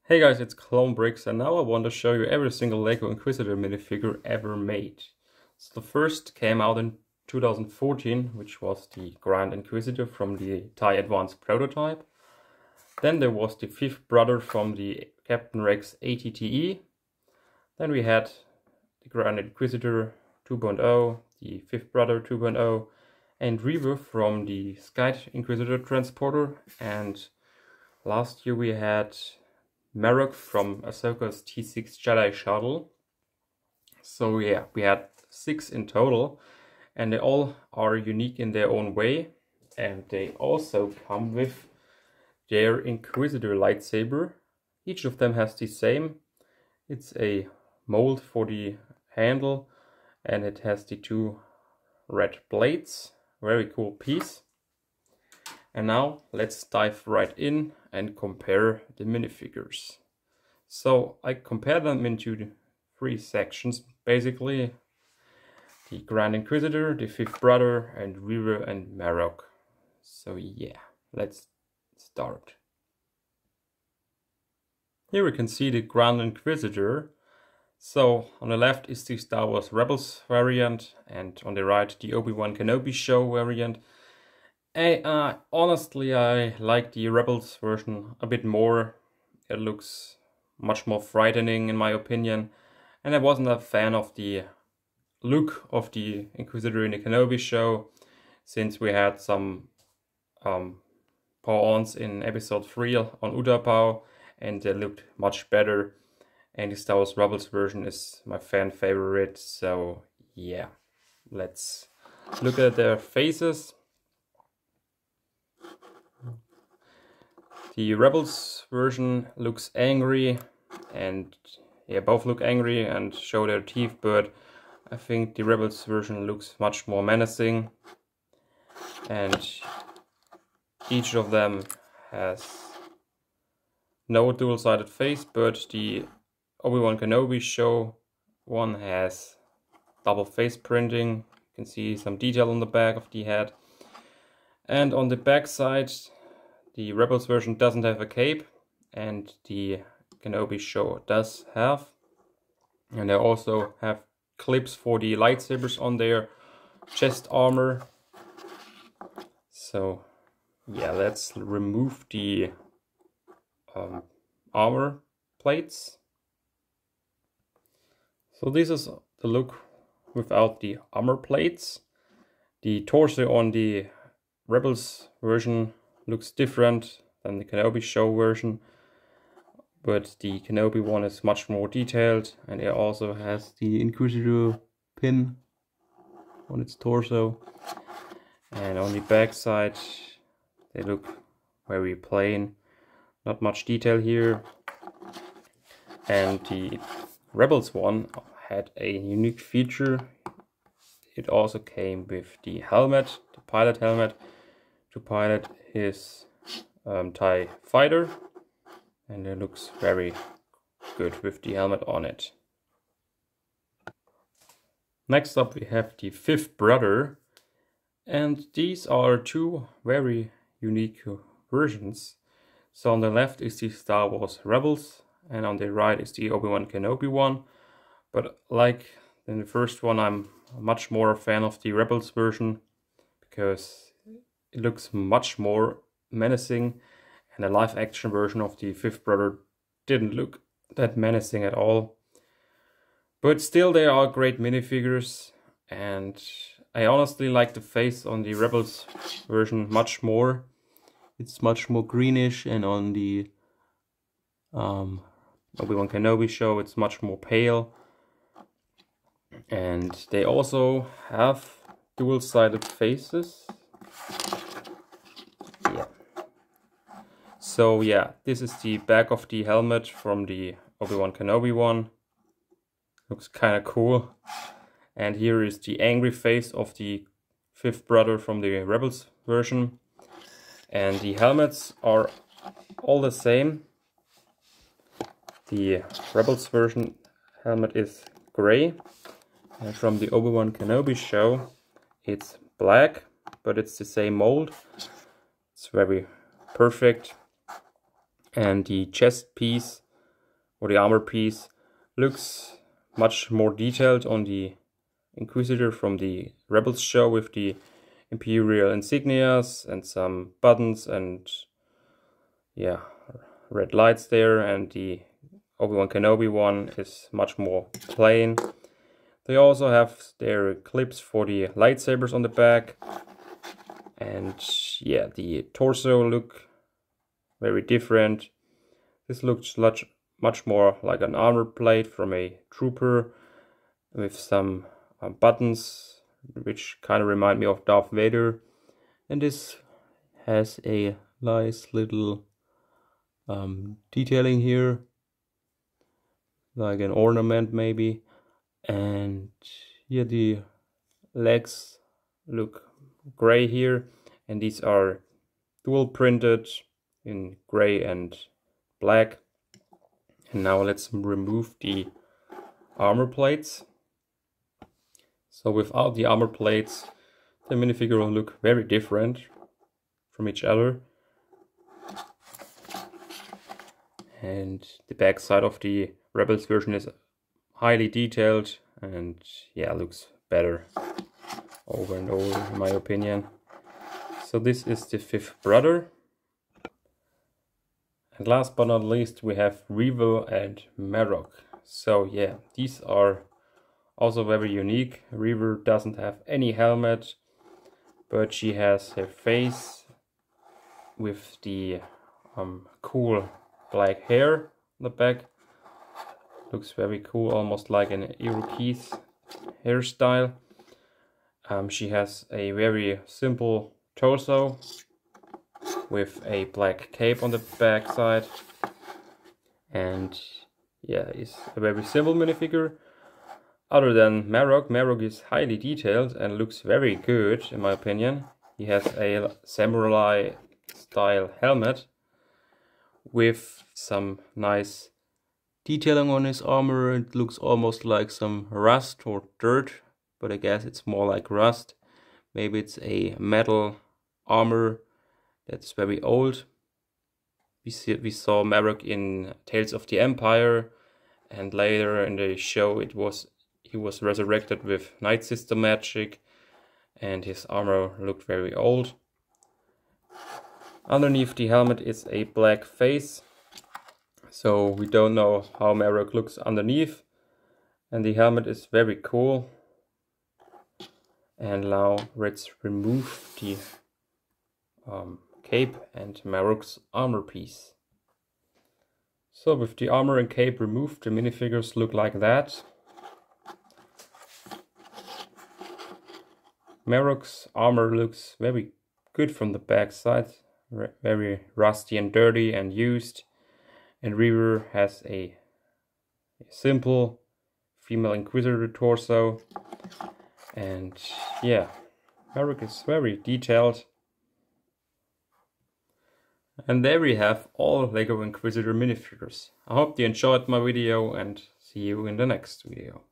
Hey guys, it's CloneBricks, and now I want to show you every single LEGO Inquisitor minifigure ever made. So the first came out in 2014, which was the Grand Inquisitor from the TIE Advanced prototype. Then there was the fifth brother from the Captain Rex ATTE. Then we had the Grand Inquisitor 2.0, the fifth brother 2.0, and Riv from the Sky Inquisitor transporter. And last year we had Maro from Ahsoka's T6 Jedi shuttle. So yeah, we had 6 in total, and they all are unique in their own way, and they also come with their Inquisitor lightsaber. Each of them has the same. It's a mold for the handle, and it has the 2 red blades. Very cool piece. And now let's dive right in and compare the minifigures. So I compare them into 3 sections, basically: the Grand Inquisitor, the fifth brother, and Riv and Maro. So yeah, let's start. Here we can see the Grand Inquisitor. So on the left is the Star Wars Rebels variant, and on the right the Obi-Wan Kenobi show variant. Honestly, I like the Rebels version a bit more. It looks much more frightening in my opinion, and I wasn't a fan of the look of the Inquisitor in the Kenobi show, since we had some paw-ons in episode 3 on Utapau, and they looked much better, and the Star Wars Rebels version is my fan favorite. So yeah, let's look at their faces. The Rebels version looks angry, and yeah, both look angry and show their teeth, but I think the Rebels version looks much more menacing, and each of them has no dual-sided face, but the Obi-Wan Kenobi show one has double face printing. You can see some detail on the back of the head, and on the back side the Rebels version doesn't have a cape, and the Kenobi show does have. And they also have clips for the lightsabers on their chest armor. So yeah, let's remove the armor plates. So this is the look without the armor plates. The torso on the Rebels version looks different than the Kenobi show version, but the Kenobi one is much more detailed, and it also has the Inquisitor pin on its torso. And on the back side they look very plain, not much detail here. And the Rebels one had a unique feature. It also came with the helmet, the pilot helmet, to pilot his TIE fighter, and it looks very good with the helmet on it. Next up we have the fifth brother, and these are 2 very unique versions. So on the left is the Star Wars Rebels, and on the right is the Obi-Wan Kenobi one. But like in the first one, I'm much more a fan of the Rebels version, because it looks much more menacing, and the live action version of the fifth brother didn't look that menacing at all. But still, they are great minifigures, and I honestly like the face on the Rebels version much more. It's much more greenish, and on the Obi-Wan Kenobi show it's much more pale. And they also have dual-sided faces. Yeah. So yeah, this is the back of the helmet from the Obi-Wan Kenobi one. Looks kind of cool. And here is the angry face of the fifth brother from the Rebels version. And the helmets are all the same. The Rebels version helmet is gray, and from the Obi-Wan Kenobi show it's black, but it's the same mold. It's very perfect. And the chest piece for the armor piece. Looks much more detailed on the Inquisitor from the Rebels show, with the Imperial insignias and some buttons and yeah, red lights there, and the Obi-Wan Kenobi one is much more plain. They also have their clips for the lightsabers on the back, and yeah, the torso look very different. This looks much more like an armor plate from a trooper, with some buttons which kind of remind me of Darth Vader, and this has a nice little detailing here, like an ornament maybe. And yeah, the legs look gray here, and these are dual printed in gray and black. And now let's remove the armor plates. So without the armor plates, the minifigure will look very different from each other. And the back side of the Rebels version is highly detailed, and yeah, looks better over and over in my opinion. So this is the fifth brother. And last but not least, we have Riv and Maro. So yeah, these are also very unique. Riv doesn't have any helmet, but she has her face with the cool black hair on the back. Looks very cool, almost like an Iroquois hairstyle. She has a very simple torso with a black cape on the back side, and yeah, it's a very simple minifigure. Other than Maro, Maro is highly detailed and looks very good in my opinion. He has a samurai style helmet with some nice detailing on his armor. It looks almost like some rust or dirt, but I guess it's more like rust. Maybe it's a metal armor that's very old. We saw Maro in Tales of the Empire, and later in the show he was resurrected with Night Sister magic, and his armor looked very old. Underneath the helmet is a black face, so we don't know how Maro looks underneath, and the helmet is very cool. And now let's remove the cape and Maro's armor piece. So with the armor and cape removed, the minifigures look like that. Maro's armor looks very good from the back side, very rusty and dirty and used. And Riv has a simple female Inquisitor torso. And yeah, Maro is very detailed. And there we have all LEGO Inquisitor minifigures. I hope you enjoyed my video, and see you in the next video.